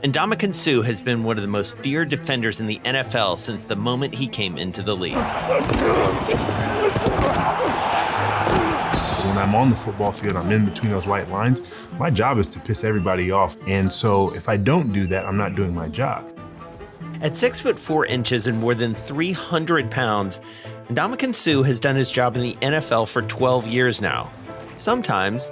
Ndamukong Suh has been one of the most feared defenders in the NFL since the moment he came into the league. When I'm on the football field, I'm in between those white lines, my job is to piss everybody off. And so if I don't do that, I'm not doing my job. At 6'4" and more than 300 pounds, Ndamukong Suh has done his job in the NFL for 12 years now. Sometimes,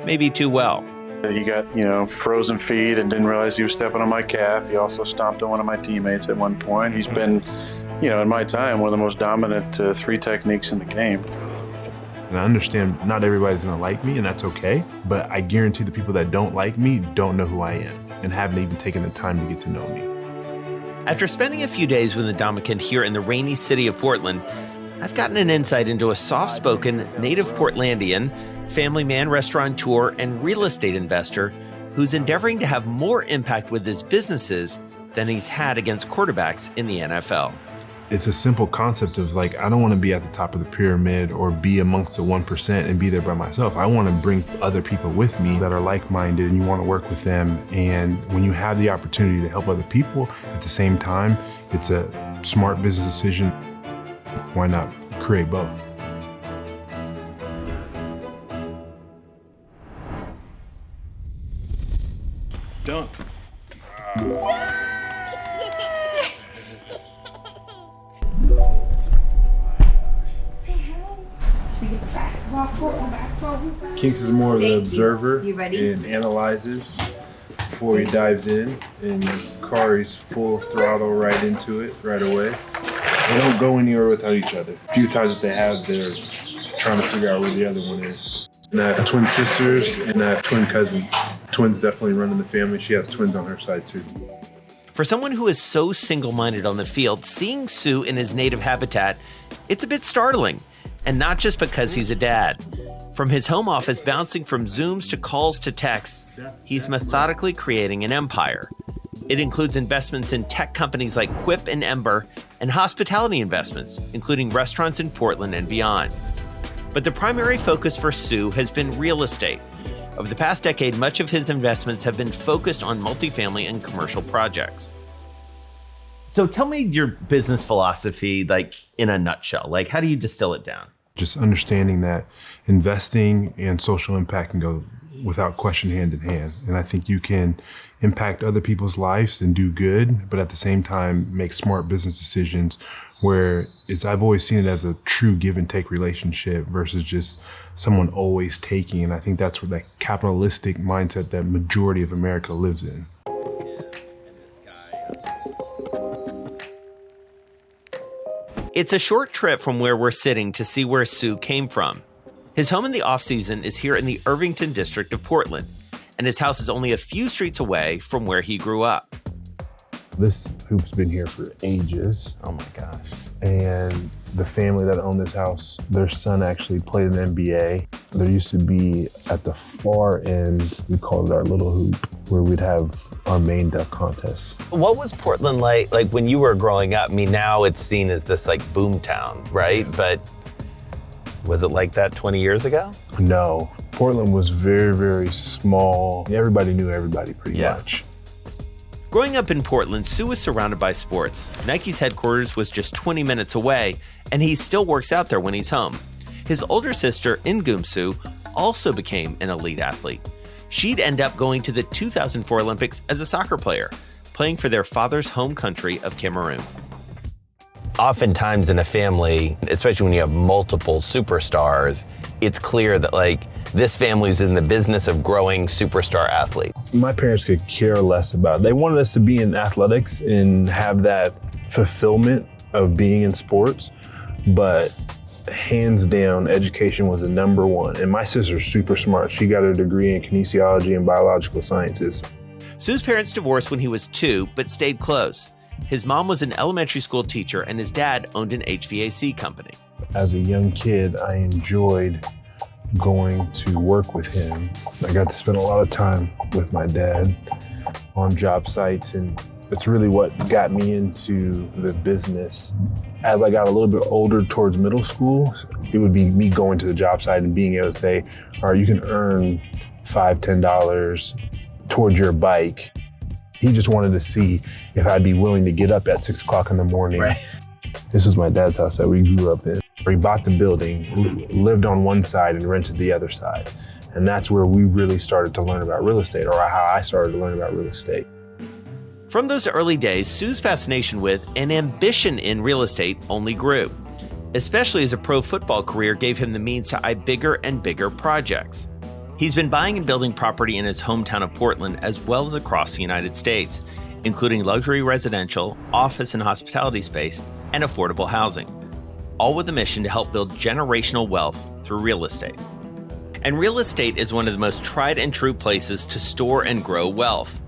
maybe too well. He got, frozen feet and didn't realize he was stepping on my calf. He also stomped on one of my teammates at one point. He's been, in my time, one of the most dominant three techniques in the game. And I understand not everybody's gonna like me, and that's okay, but I guarantee the people that don't like me don't know who I am and haven't even taken the time to get to know me. After spending a few days with Ndamukong here in the rainy city of Portland, I've gotten an insight into a soft-spoken, native Portlandian, family man, restaurateur, and real estate investor who's endeavoring to have more impact with his businesses than he's had against quarterbacks in the NFL. It's a simple concept of I don't want to be at the top of the pyramid or be amongst the 1% and be there by myself. I want to bring other people with me that are like-minded and you want to work with them. And when you have the opportunity to help other people at the same time, it's a smart business decision. Why not create both? Dunk. Kinks is more of the observer You ready? and analyzes before he dives in, and Kari's full throttle right into it right away. They don't go anywhere without each other. A few times that they have, they're trying to figure out where the other one is. And I have twin sisters and I have twin cousins. Twins definitely run in the family. She has twins on her side too. For someone who is so single-minded on the field, seeing Suh in his native habitat, it's a bit startling. And not just because he's a dad. From his home office bouncing from Zooms to calls to texts, he's methodically creating an empire. It includes investments in tech companies like Quip and Ember, and hospitality investments, including restaurants in Portland and beyond. But the primary focus for Suh has been real estate. Over the past decade, much of his investments have been focused on multifamily and commercial projects. So tell me your business philosophy, in a nutshell. How do you distill it down? Just understanding that investing and social impact can go without question hand in hand. And I think you can impact other people's lives and do good, but at the same time, make smart business decisions where I've always seen it as a true give and take relationship versus just someone always taking. And I think that's where that capitalistic mindset that majority of America lives in. It's a short trip from where we're sitting to see where Suh came from. His home in the off-season is here in the IRVINGTON district of Portland, and his house is only a few streets away from where he grew up. This hoop's been here for ages. Oh my gosh. And the family that owned this house, their son actually played in the NBA. There used to be at the far end, we called it our little hoop, where we'd have our main duck contest. What was Portland like when you were growing up? I mean, now it's seen as this boom town, right? But was it like that 20 years ago? No, Portland was very, very small. Everybody knew everybody pretty much. Growing up in Portland, Suh was surrounded by sports. Nike's headquarters was just 20 minutes away, and he still works out there when he's home. His older sister, Ndamukong Suh, also became an elite athlete. She'd end up going to the 2004 Olympics as a soccer player, playing for their father's home country of Cameroon. Oftentimes in a family, especially when you have multiple superstars, it's clear that this family's in the business of growing superstar athletes. My parents could care less about it. They wanted us to be in athletics and have that fulfillment of being in sports, but hands down, education was the number one. And my sister's super smart. She got a degree in kinesiology and biological sciences. Suh's parents divorced when he was 2, but stayed close. His mom was an elementary school teacher, and his dad owned an HVAC company. As a young kid, I enjoyed going to work with him. I got to spend a lot of time with my dad on job sites, and it's really what got me into the business. As I got a little bit older towards middle school, it would be me going to the job site and being able to say, all right, you can earn $5, $10 towards your bike. He just wanted to see if I'd be willing to get up at 6 o'clock in the morning. Right. This is my dad's house that we grew up in. He bought the building, lived on one side and rented the other side. And that's where we really started to learn about real estate, or how I started to learn about real estate. From those early days, Suh's fascination with and ambition in real estate only grew, especially as a pro football career gave him the means to eye bigger and bigger projects. He's been buying and building property in his hometown of Portland as well as across the United States, including luxury residential, office and hospitality space, and affordable housing, all with the mission to help build generational wealth through real estate. And real estate is one of the most tried and true places to store and grow wealth.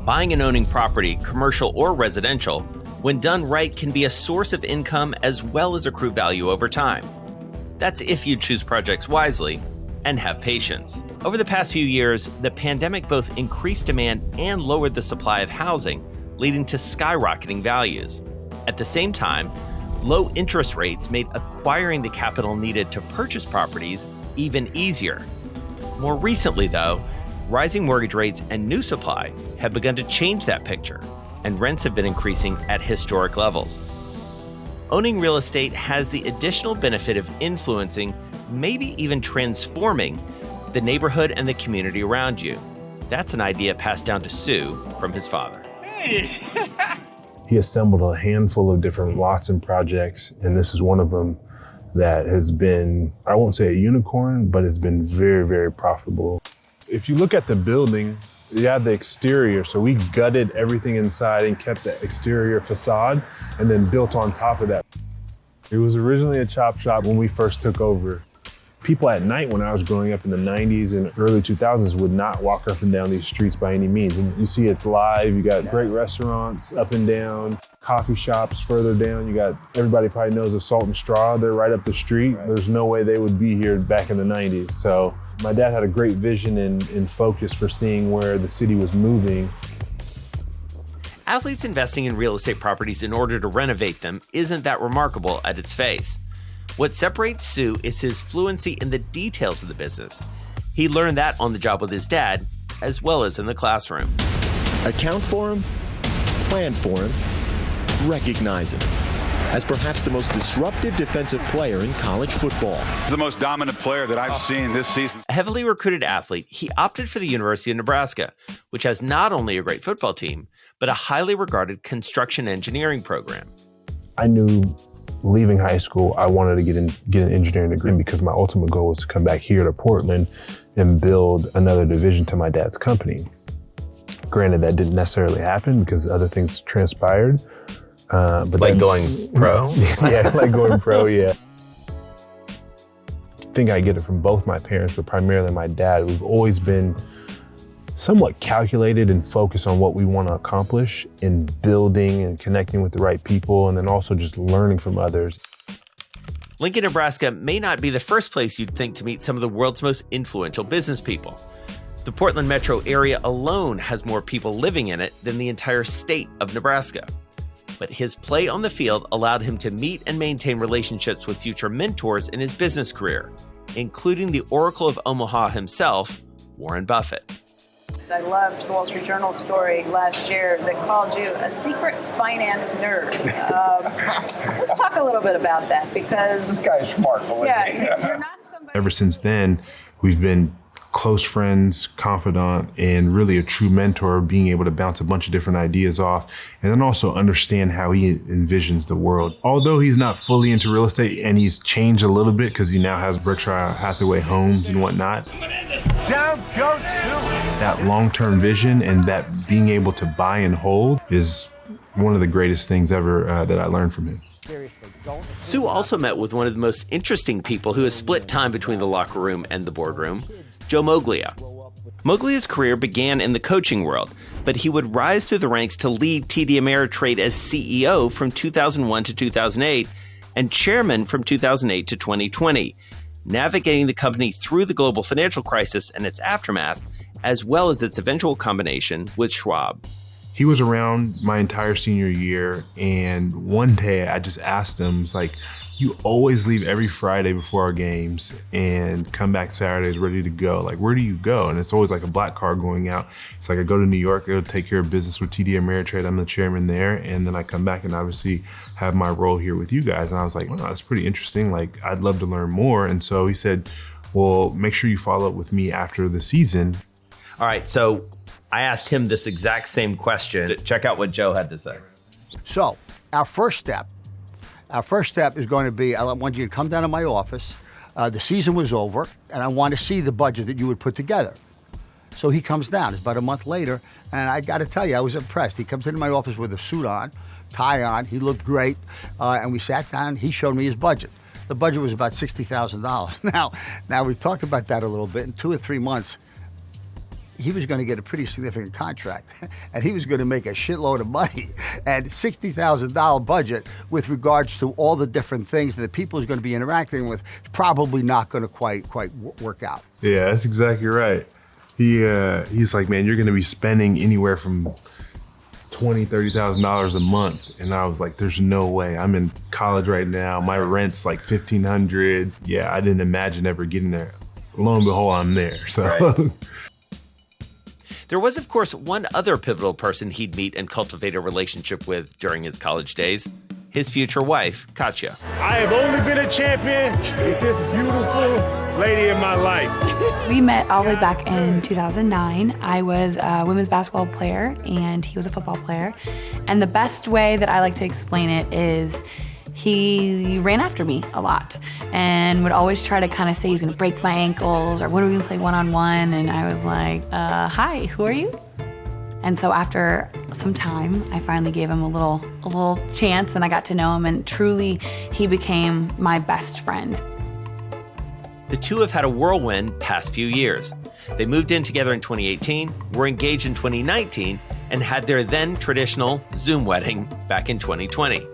Buying and owning property, commercial or residential, when done right, can be a source of income as well as accrue value over time. That's if you choose projects wisely and have patience. Over the past few years, the pandemic both increased demand and lowered the supply of housing, leading to skyrocketing values. At the same time, low interest rates made acquiring the capital needed to purchase properties even easier. More recently, though, rising mortgage rates and new supply have begun to change that picture, and rents have been increasing at historic levels. Owning real estate has the additional benefit of influencing, maybe even transforming, the neighborhood and the community around you. That's an idea passed down to Suh from his father. He assembled a handful of different lots and projects, and this is one of them that has been, I won't say a unicorn, but it's been very, very profitable. If you look at the building, you have the exterior, so we gutted everything inside and kept the exterior facade and then built on top of that. It was originally a chop shop when we first took over. People at night when I was growing up in the 90s and early 2000s would not walk up and down these streets by any means. And you see it's live, you got great restaurants up and down, coffee shops further down. You got, everybody probably knows of Salt and Straw, they're right up the street. There's no way they would be here back in the 90s. So my dad had a great vision and focus for seeing where the city was moving. Athletes investing in real estate properties in order to renovate them isn't that remarkable at its face. What separates Suh is his fluency in the details of the business. He learned that on the job with his dad, as well as in the classroom. Account for him, plan for him, recognize him as perhaps the most disruptive defensive player in college football. He's the most dominant player that I've seen this season. A heavily recruited athlete, he opted for the University of Nebraska, which has not only a great football team, but a highly regarded construction engineering program. I knew leaving high school, I wanted to get an engineering degree because my ultimate goal was to come back here to Portland and build another division to my dad's company. Granted, that didn't necessarily happen because other things transpired. But like going pro? Yeah, like going pro, yeah. I think I get it from both my parents, but primarily my dad. We've always been somewhat calculated and focused on what we want to accomplish in building and connecting with the right people, and then also just learning from others. Lincoln, Nebraska may not be the first place you'd think to meet some of the world's most influential business people. The Portland metro area alone has more people living in it than the entire state of Nebraska. But his play on the field allowed him to meet and maintain relationships with future mentors in his business career, including the Oracle of Omaha himself, Warren Buffett. I loved the Wall Street Journal story last year that called you a secret finance nerd. Let's talk a little bit about that because this guy is smart. You're not somebody. Ever since then, we've been close friends, confidant, and really a true mentor, being able to bounce a bunch of different ideas off and then also understand how he envisions the world. Although he's not fully into real estate and he's changed a little bit because he now has Berkshire Hathaway homes and whatnot. Down goes Suh. That long-term vision and that being able to buy and hold is one of the greatest things ever that I learned from him. Suh also met with one of the most interesting people who has split time between the locker room and the boardroom, Joe Moglia. Moglia's career began in the coaching world, but he would rise through the ranks to lead TD Ameritrade as CEO from 2001 to 2008 and chairman from 2008 to 2020, navigating the company through the global financial crisis and its aftermath, as well as its eventual combination with Schwab. He was around my entire senior year, and one day I just asked him, like, you always leave every Friday before our games and come back Saturdays ready to go. Like, where do you go? And it's always like a black car going out. It's like I go to New York, I go take care of business with TD Ameritrade. I'm the chairman there. And then I come back and obviously have my role here with you guys. And I was like, wow, that's pretty interesting. Like, I'd love to learn more. And so he said, well, make sure you follow up with me after the season. All right, so I asked him this exact same question. Check out what Joe had to say. So our first step is going to be, I want you to come down to my office. The season was over, and I want to see the budget that you would put together. So he comes down. It's about a month later, and I got to tell you, I was impressed. He comes into my office with a suit on, tie on. He looked great, and we sat down. He showed me his budget. The budget was about $60,000. Now we've talked about that a little bit. In 2 or 3 months, he was going to get a pretty significant contract, and he was going to make a shitload of money. And $60,000 budget with regards to all the different things that the people he's going to be interacting with is probably not going to quite work out. Yeah, that's exactly right. He's like, man, you're going to be spending anywhere from $20,000, $30,000 a month. And I was like, there's no way. I'm in college right now. My rent's like $1,500. Yeah, I didn't imagine ever getting there. Lo and behold, I'm there. So. Right. There was, of course, one other pivotal person he'd meet and cultivate a relationship with during his college days, his future wife, Katya. I have only been a champion with this beautiful lady in my life. We met all the way back in 2009. I was a women's basketball player, and he was a football player. And the best way that I like to explain it is he ran after me a lot and would always try to kind of say he's gonna break my ankles or when are we gonna play one-on-one? And I was like, hi, who are you? And so after some time, I finally gave him a little chance and I got to know him, and truly he became my best friend. The two have had a whirlwind past few years. They moved in together in 2018, were engaged in 2019, and had their then traditional Zoom wedding back in 2020.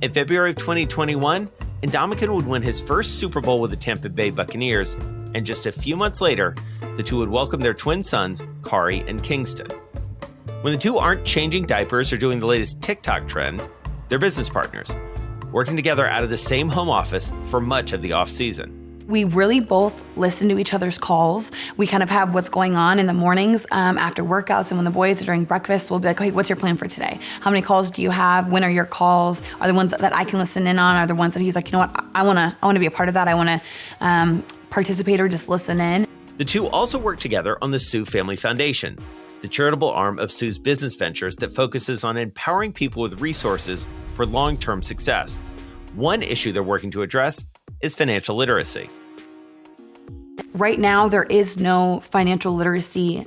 In February of 2021, Ndamukong would win his first Super Bowl with the Tampa Bay Buccaneers, and just a few months later, the two would welcome their twin sons, Kari and Kingston. When the two aren't changing diapers or doing the latest TikTok trend, they're business partners, working together out of the same home office for much of the off-season. We really both listen to each other's calls. We kind of have what's going on in the mornings after workouts, and when the boys are during breakfast, we'll be like, hey, what's your plan for today? How many calls do you have? When are your calls? Are the ones that I can listen in on? Are the ones that he's like, you know what, I wanna be a part of that. I wanna participate or just listen in. The two also work together on the Suh Family Foundation, the charitable arm of Suh's business ventures that focuses on empowering people with resources for long-term success. One issue they're working to address is financial literacy. Right now, there is no financial literacy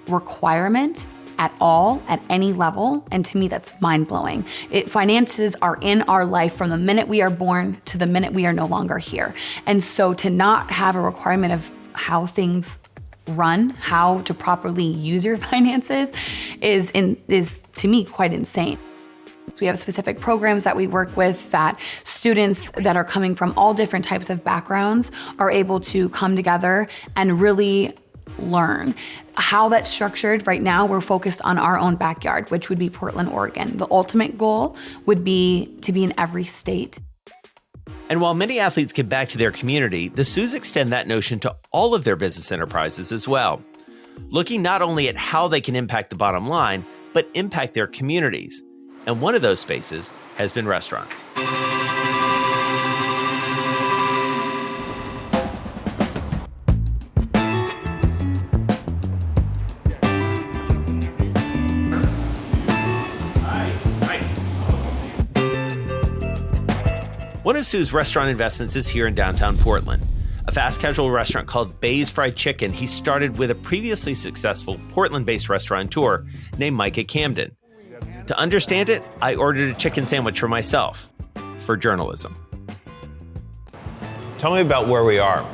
requirement at all, at any level, and to me, that's mind-blowing. Finances are in our life from the minute we are born to the minute we are no longer here. And so to not have a requirement of how things run, how to properly use your finances is to me quite insane. We have specific programs that we work with that students that are coming from all different types of backgrounds are able to come together and really learn. How that's structured right now, we're focused on our own backyard, which would be Portland, Oregon. The ultimate goal would be to be in every state. And while many athletes give back to their community, the Suhs extend that notion to all of their business enterprises as well, looking not only at how they can impact the bottom line, but impact their communities. And one of those spaces has been restaurants. One of Suh's restaurant investments is here in downtown Portland, a fast casual restaurant called BAES Fried Chicken he started with a previously successful Portland-based restaurateur named Micah Camden. To understand it, I ordered a chicken sandwich for myself, for journalism. Tell me about where we are.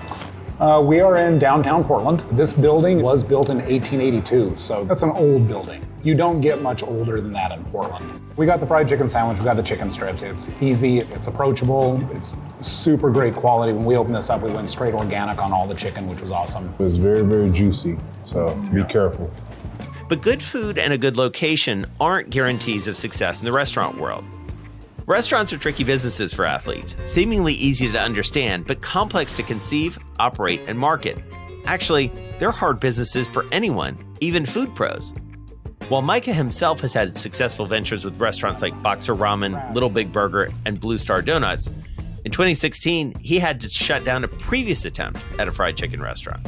We are in downtown Portland. This building was built in 1882, so that's an old building. You don't get much older than that in Portland. We got the fried chicken sandwich, we got the chicken strips. It's easy, it's approachable, it's super great quality. When we opened this up, we went straight organic on all the chicken, which was awesome. It was very, very juicy, so be careful. But good food and a good location aren't guarantees of success in the restaurant world. Restaurants are tricky businesses for athletes, seemingly easy to understand, but complex to conceive, operate, and market. Actually, they're hard businesses for anyone, even food pros. While Micah himself has had successful ventures with restaurants like Boxer Ramen, Little Big Burger, and Blue Star Donuts, in 2016, he had to shut down a previous attempt at a fried chicken restaurant.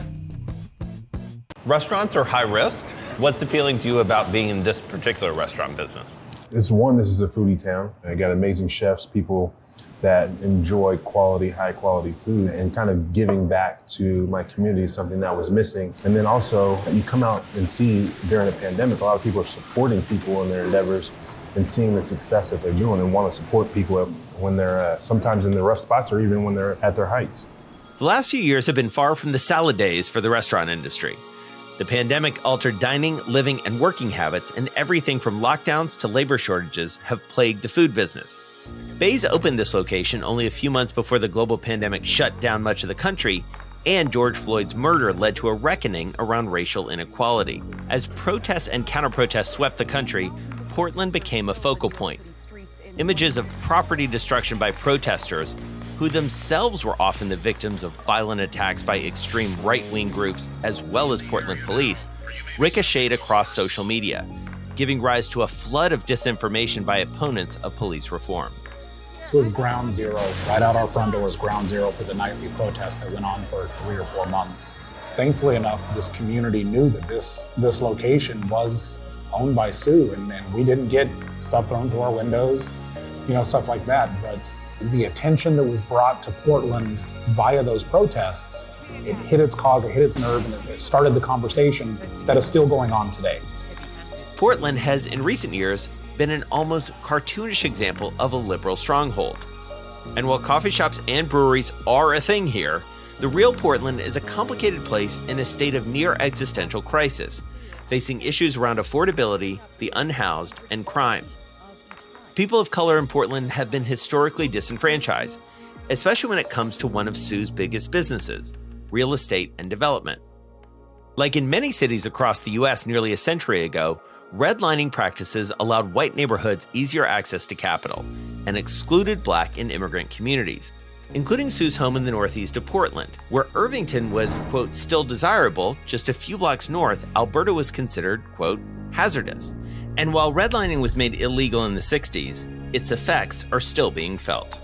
Restaurants are high risk. What's appealing to you about being in this particular restaurant business? This is a foodie town. I got amazing chefs, people that enjoy high quality food, and kind of giving back to my community is something that was missing. And then also, you come out and see during a pandemic, a lot of people are supporting people in their endeavors and seeing the success that they're doing and want to support people when they're sometimes in the rough spots or even when they're at their heights. The last few years have been far from the salad days for the restaurant industry. The pandemic altered dining, living, and working habits, and everything from lockdowns to labor shortages have plagued the food business. BAES opened this location only a few months before the global pandemic shut down much of the country, and George Floyd's murder led to a reckoning around racial inequality. As protests and counter-protests swept the country, Portland became a focal point. Images of property destruction by protesters, who themselves were often the victims of violent attacks by extreme right-wing groups as well as Portland police, ricocheted across social media, giving rise to a flood of disinformation by opponents of police reform. This was ground zero, right out our front doors, ground zero for the nightly protests that went on for 3 or 4 months. Thankfully enough, this community knew that this location was owned by Sue, and we didn't get stuff thrown to our windows, stuff like that. But the attention that was brought to Portland via those protests, it hit its cause, it hit its nerve, and it started the conversation that is still going on today. Portland has, in recent years, been an almost cartoonish example of a liberal stronghold. And while coffee shops and breweries are a thing here, the real Portland is a complicated place in a state of near existential crisis, facing issues around affordability, the unhoused, and crime. People of color in Portland have been historically disenfranchised, especially when it comes to one of Sue's biggest businesses, real estate and development. Like in many cities across the US nearly a century ago, redlining practices allowed white neighborhoods easier access to capital and excluded Black and immigrant communities, including Sue's home in the northeast of Portland, where Irvington was, quote, still desirable. Just a few blocks north, Alberta was considered, quote, hazardous. And while redlining was made illegal in the 60s, its effects are still being felt.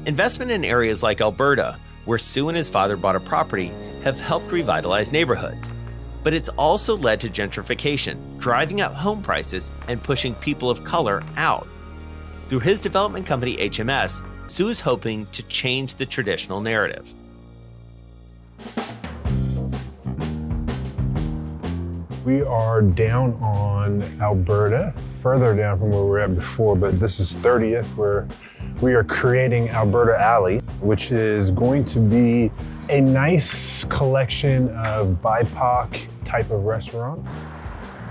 Investment in areas like Alberta, where Sue and his father bought a property, have helped revitalize neighborhoods. But it's also led to gentrification, driving up home prices and pushing people of color out. Through his development company HMS, Sue is hoping to change the traditional narrative. We are down on Alberta, further down from where we were at before, but this is 30th, where we are creating Alberta Alley, which is going to be a nice collection of BIPOC type of restaurants.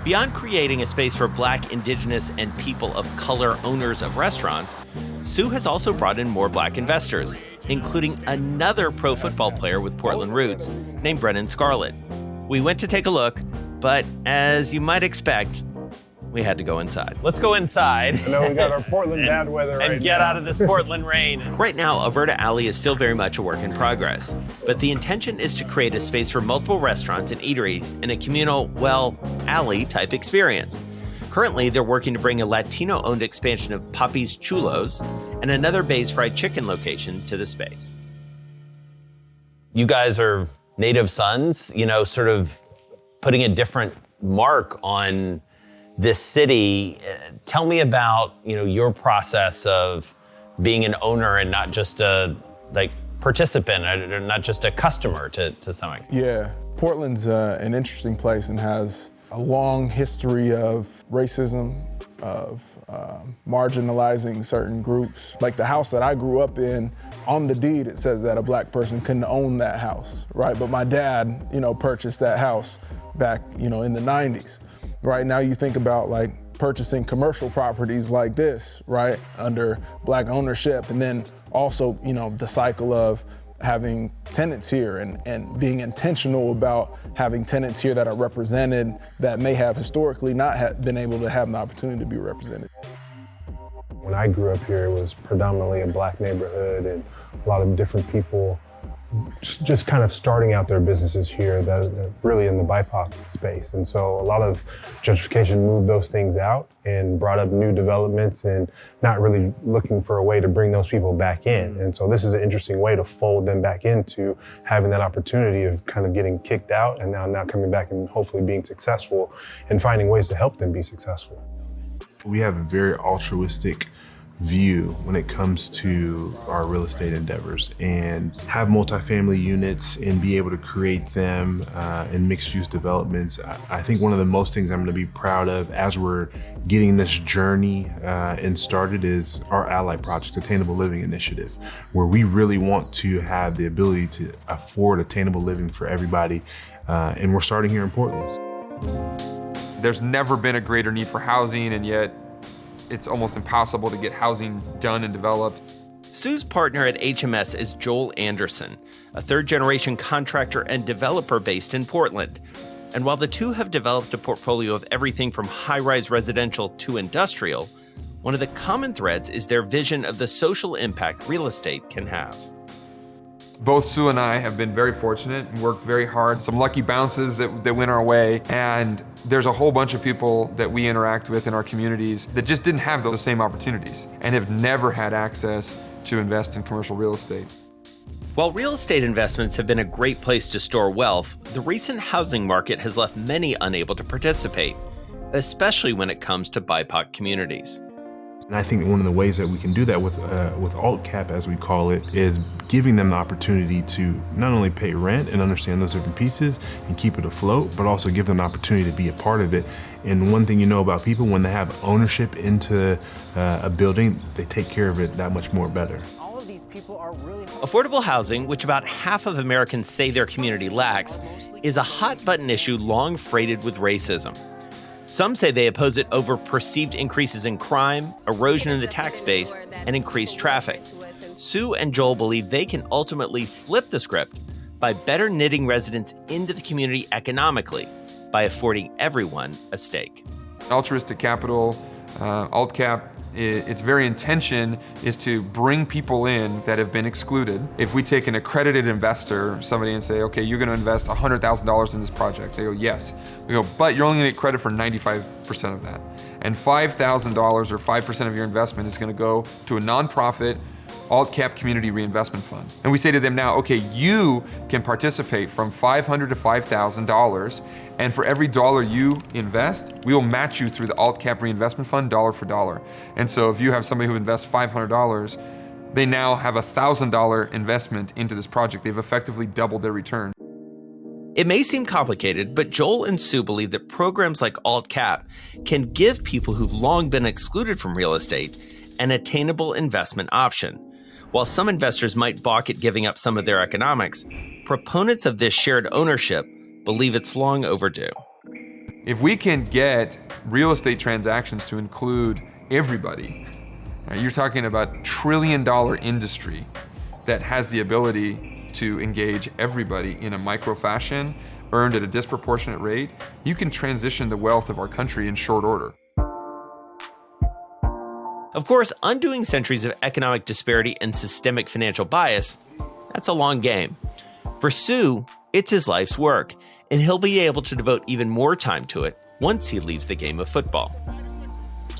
Beyond creating a space for Black, Indigenous, and people of color owners of restaurants, Sue has also brought in more Black investors, including another pro football player with Portland roots named Brennan Scarlett. We went to take a look, but as you might expect, we had to go inside. Let's go inside. I know we got our Portland bad weather right now. And get out of this Portland rain. Right now, Alberta Alley is still very much a work in progress, but the intention is to create a space for multiple restaurants and eateries in a communal, alley-type experience. Currently, they're working to bring a Latino-owned expansion of Papi's Chulos and another BAES fried chicken location to the space. You guys are native sons, sort of putting a different mark on this city. Tell me about, your process of being an owner and not just a participant, or not just a customer to some extent. Yeah, Portland's an interesting place and has a long history of racism, of marginalizing certain groups. Like the house that I grew up in, on the deed it says that a Black person couldn't own that house, right? But my dad, purchased that house back, in the 90s. Right now you think about purchasing commercial properties like this, right, under Black ownership, and then also, the cycle of having tenants here and being intentional about having tenants here that are represented that may have historically not been able to have an opportunity to be represented. When I grew up here, it was predominantly a black neighborhood and a lot of different people just kind of starting out their businesses here that really in the BIPOC space. And so a lot of gentrification moved those things out and brought up new developments and not really looking for a way to bring those people back in. And so this is an interesting way to fold them back into having that opportunity of kind of getting kicked out and now coming back and hopefully being successful and finding ways to help them be successful. We have a very altruistic view when it comes to our real estate endeavors and have multifamily units and be able to create them in mixed-use developments. I think one of the most things I'm going to be proud of as we're getting this journey and started is our Ally Project Attainable Living Initiative, where we really want to have the ability to afford attainable living for everybody, and we're starting here in Portland. There's never been a greater need for housing, and yet it's almost impossible to get housing done and developed. Sue's partner at HMS is Joel Anderson, a third-generation contractor and developer based in Portland. And while the two have developed a portfolio of everything from high-rise residential to industrial, one of the common threads is their vision of the social impact real estate can have. Both Sue and I have been very fortunate and worked very hard. Some lucky bounces that went our way. And there's a whole bunch of people that we interact with in our communities that just didn't have those same opportunities and have never had access to invest in commercial real estate. While real estate investments have been a great place to store wealth, the recent housing market has left many unable to participate, especially when it comes to BIPOC communities. And I think one of the ways that we can do that with alt cap, as we call it, is giving them the opportunity to not only pay rent and understand those different pieces and keep it afloat, but also give them an opportunity to be a part of it. And one thing you know about people, when they have ownership into a building, they take care of it that much more better. Affordable housing, which about half of Americans say their community lacks, is a hot-button issue long freighted with racism. Some say they oppose it over perceived increases in crime, erosion in the tax base, and increased traffic. Sue and Joel believe they can ultimately flip the script by better knitting residents into the community economically by affording everyone a stake. Altruistic capital, alt cap, its very intention is to bring people in that have been excluded. If we take an accredited investor, somebody, and say, okay, you're going to invest $100,000 in this project, they go, yes. We go, but you're only going to get credit for 95% of that. And $5,000 or 5% of your investment is going to go to a nonprofit alt cap community reinvestment fund. And we say to them now, okay, you can participate from $500 to $5,000, and for every dollar you invest, we will match you through the alt cap reinvestment fund dollar for dollar. And so if you have somebody who invests $500, they now have a $1,000 investment into this project. They've effectively doubled their return. It may seem complicated, but Joel and Sue believe that programs like alt cap can give people who've long been excluded from real estate an attainable investment option. While some investors might balk at giving up some of their economics, proponents of this shared ownership believe it's long overdue. If we can get real estate transactions to include everybody, you're talking about $1 trillion industry that has the ability to engage everybody in a micro fashion, earned at a disproportionate rate, you can transition the wealth of our country in short order. Of course, undoing centuries of economic disparity and systemic financial bias, that's a long game. For Sue, it's his life's work, and he'll be able to devote even more time to it once he leaves the game of football.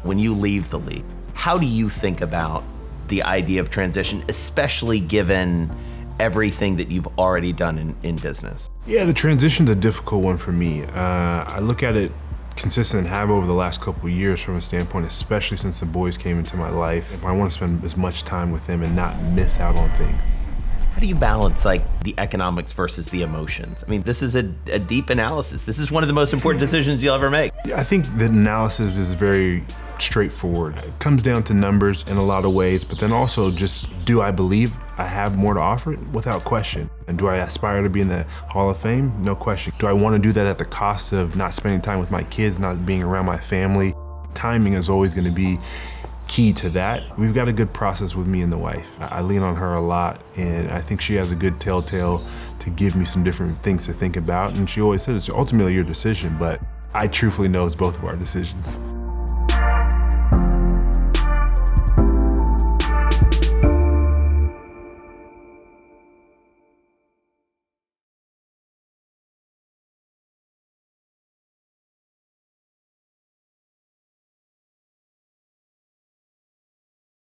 When you leave the league, how do you think about the idea of transition, especially given everything that you've already done in business? Yeah, the transition's a difficult one for me. I look at it consistent and have over the last couple of years from a standpoint, especially since the boys came into my life. I want to spend as much time with them and not miss out on things. How do you balance like the economics versus the emotions? I mean, this is a deep analysis. This is one of the most important decisions you'll ever make. I think the analysis is very straightforward. It comes down to numbers in a lot of ways, but then also just, do I believe I have more to offer? Without question. And do I aspire to be in the Hall of Fame? No question. Do I want to do that at the cost of not spending time with my kids, not being around my family? Timing is always going to be key to that. We've got a good process with me and the wife. I lean on her a lot, and I think she has a good telltale to give me some different things to think about. And she always says, it's ultimately your decision, but I truthfully know it's both of our decisions.